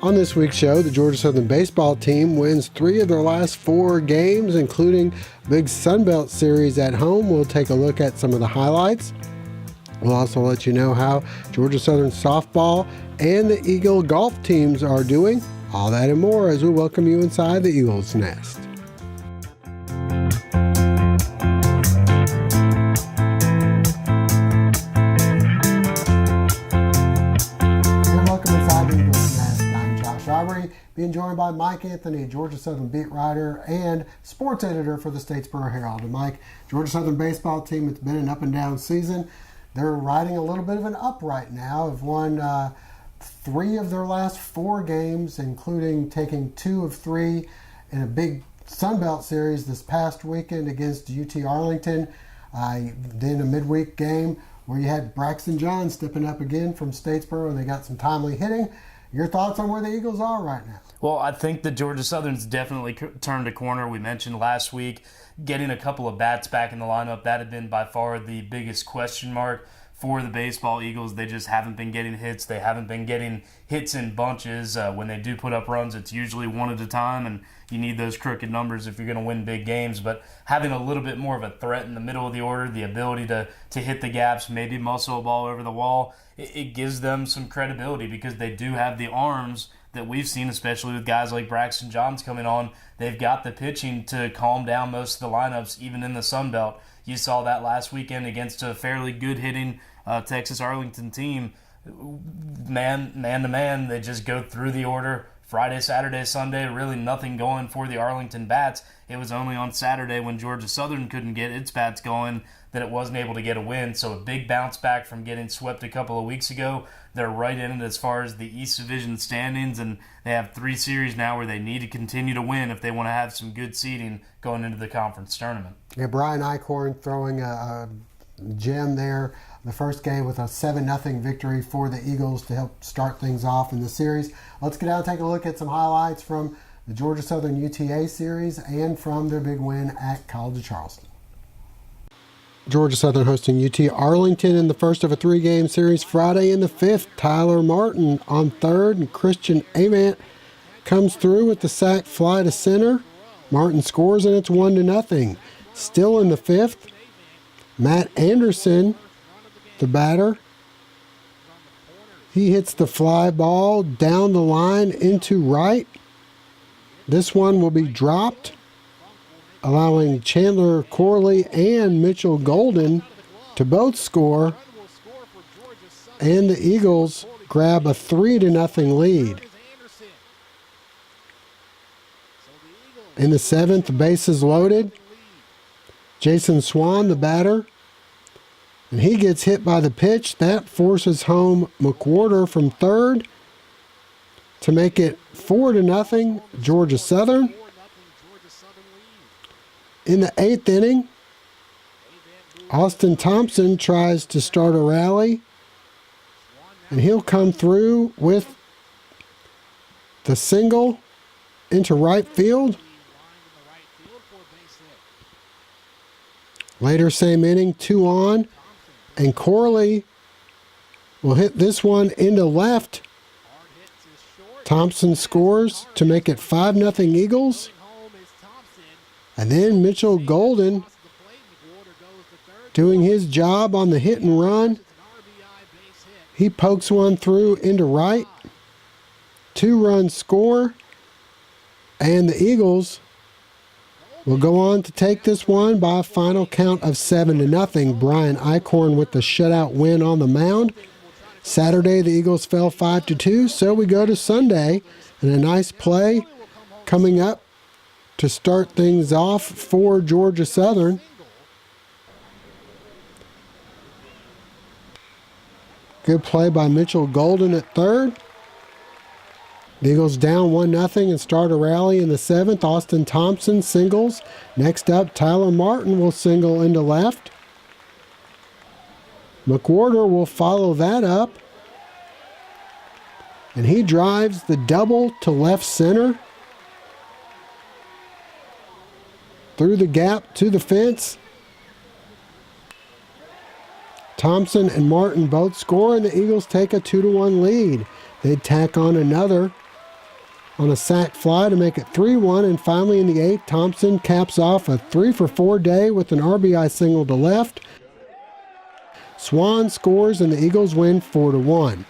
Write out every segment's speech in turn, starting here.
On this week's show, the Georgia Southern baseball team wins 3 of their last 4 games, including big Sun Belt series at home. We'll take a look at some of the highlights. We'll also let you know how Georgia Southern softball and the Eagle golf teams are doing. All that and more as we welcome you inside the Eagles Nest. Being joined by Mike Anthony, Georgia Southern beat writer and sports editor for the Statesboro Herald. And Mike, Georgia Southern baseball team, it's been an up and down season. They're riding a little bit of an up right now. Have won 3 of their last 4 games, including taking 2 of 3 in a big Sun Belt series this past weekend against UT Arlington. Then a midweek game where you had Braxton John stepping up again from Statesboro. They got some timely hitting. Your thoughts on where the Eagles are right now? Well, I think the Georgia Southern's definitely turned a corner. We mentioned last week getting a couple of bats back in the lineup. That had been by far the biggest question mark for the baseball Eagles. They just haven't been getting hits. They haven't been getting hits in bunches. When they do put up runs, it's usually one at a time, and you need those crooked numbers if you're going to win big games. But having a little bit more of a threat in the middle of the order, the ability to hit the gaps, maybe muscle a ball over the wall, it gives them some credibility because they do have the arms that we've seen, especially with guys like Braxton Johns coming on. They've got the pitching to calm down most of the lineups, even in the Sun Belt. You saw that last weekend against a fairly good hitting Texas Arlington team. Man to man, they just go through the order. Friday, Saturday, Sunday, really nothing going for the Arlington bats. It was only on Saturday when Georgia Southern couldn't get its bats going that it wasn't able to get a win. So a big bounce back from getting swept a couple of weeks ago. They're right in it as far as the East Division standings, and they have 3 series now where they need to continue to win if they want to have some good seeding going into the conference tournament. Yeah, Brian Eichhorn throwing a gem there. The first game with a 7-0 victory for the Eagles to help start things off in the series. Let's get out and take a look at some highlights from the Georgia Southern UTA series and from their big win at College of Charleston. Georgia Southern hosting UT Arlington in the first of a 3-game series Friday in the 5th. Tyler Martin on third, and Christian Avant comes through with the sac fly to center. Martin scores, and it's 1-0. Still in the 5th, Matt Anderson, the batter, he hits the fly ball down the line into right. This one will be dropped, allowing Chandler Corley and Mitchell Golden to both score, and the Eagles grab a 3-0 lead. In the 7th, bases loaded. Jason Swan, the batter, and he gets hit by the pitch. That forces home McWhorter from third to make it 4-0 Georgia Southern. In the 8th inning, Austin Thompson tries to start a rally, and he'll come through with the single into right field. Later same inning, 2 on, and Corley will hit this one into left. Thompson scores to make it 5-0 Eagles. And then Mitchell Golden doing his job on the hit and run. He pokes one through into right. 2-run score. And the Eagles will go on to take this one by a final count of 7-0. Brian Eichhorn with the shutout win on the mound. Saturday, the Eagles fell 5-2, so we go to Sunday, and a nice play coming up to start things off for Georgia Southern. Good play by Mitchell Golden at third. The Eagles down 1-0 and start a rally in the 7th. Austin Thompson singles. Next up, Tyler Martin will single into left. McWhorter will follow that up. And he drives the double to left center. through the gap to the fence. Thompson and Martin both score, and the Eagles take a 2-1 lead. They tack on another on a sac fly to make it 3-1, and finally in the 8th, Thompson caps off a 3-for-4 day with an RBI single to left. Swan scores, and the Eagles win 4-1.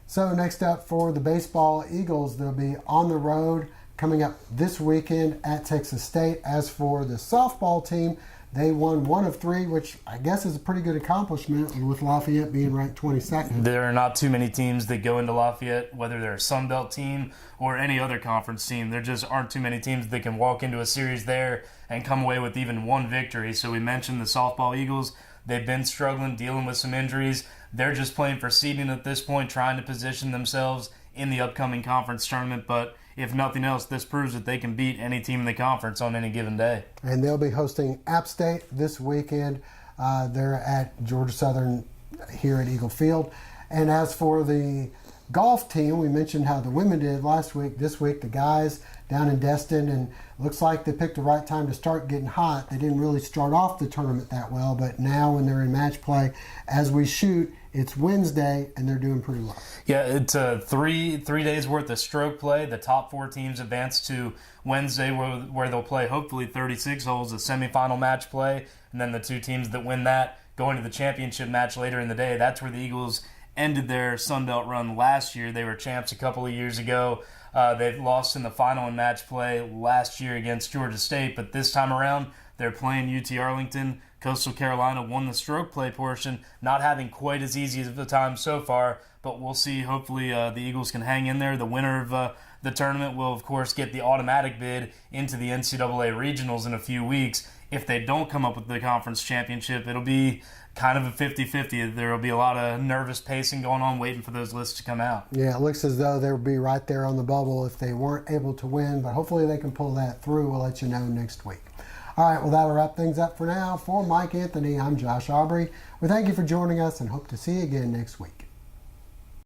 So next up for the baseball Eagles, they'll be on the road coming up this weekend at Texas State. As for the softball team, they won 1 of 3, which I guess is a pretty good accomplishment with Lafayette being ranked 22nd. There are not too many teams that go into Lafayette, whether they're a Sun Belt team or any other conference team. There just aren't too many teams that can walk into a series there and come away with even one victory. So we mentioned the softball Eagles. They've been struggling, dealing with some injuries. They're just playing for seeding at this point, trying to position themselves in the upcoming conference tournament. But if nothing else, this proves that they can beat any team in the conference on any given day. And they'll be hosting App State this weekend. They're at Georgia Southern here at Eagle Field. And as for the golf team, we mentioned how the women did last week. This week, the guys down in Destin, and looks like they picked the right time to start getting hot. They didn't really start off the tournament that well, but now when they're in match play, as we shoot, it's Wednesday, and they're doing pretty well. Yeah, it's three days worth of stroke play. The top 4 teams advance to Wednesday, where they'll play hopefully 36 holes of semifinal match play, and then the 2 teams that win that going to the championship match later in the day. That's where the Eagles ended their Sun Belt run last year. They were champs a couple of years ago. They've lost in the final in match play last year against Georgia State, but this time around they're playing UT Arlington. Coastal Carolina won the stroke play portion, not having quite as easy of a time so far, but we'll see. Hopefully the Eagles can hang in there. The winner of the tournament will, of course, get the automatic bid into the NCAA regionals in a few weeks. If they don't come up with the conference championship, it'll be kind of a 50-50. There will be a lot of nervous pacing going on, waiting for those lists to come out. Yeah, it looks as though they'll be right there on the bubble if they weren't able to win, but hopefully they can pull that through. We'll let you know next week. All right, well, that'll wrap things up for now. For Mike Anthony, I'm Josh Aubrey. We thank you for joining us and hope to see you again next week.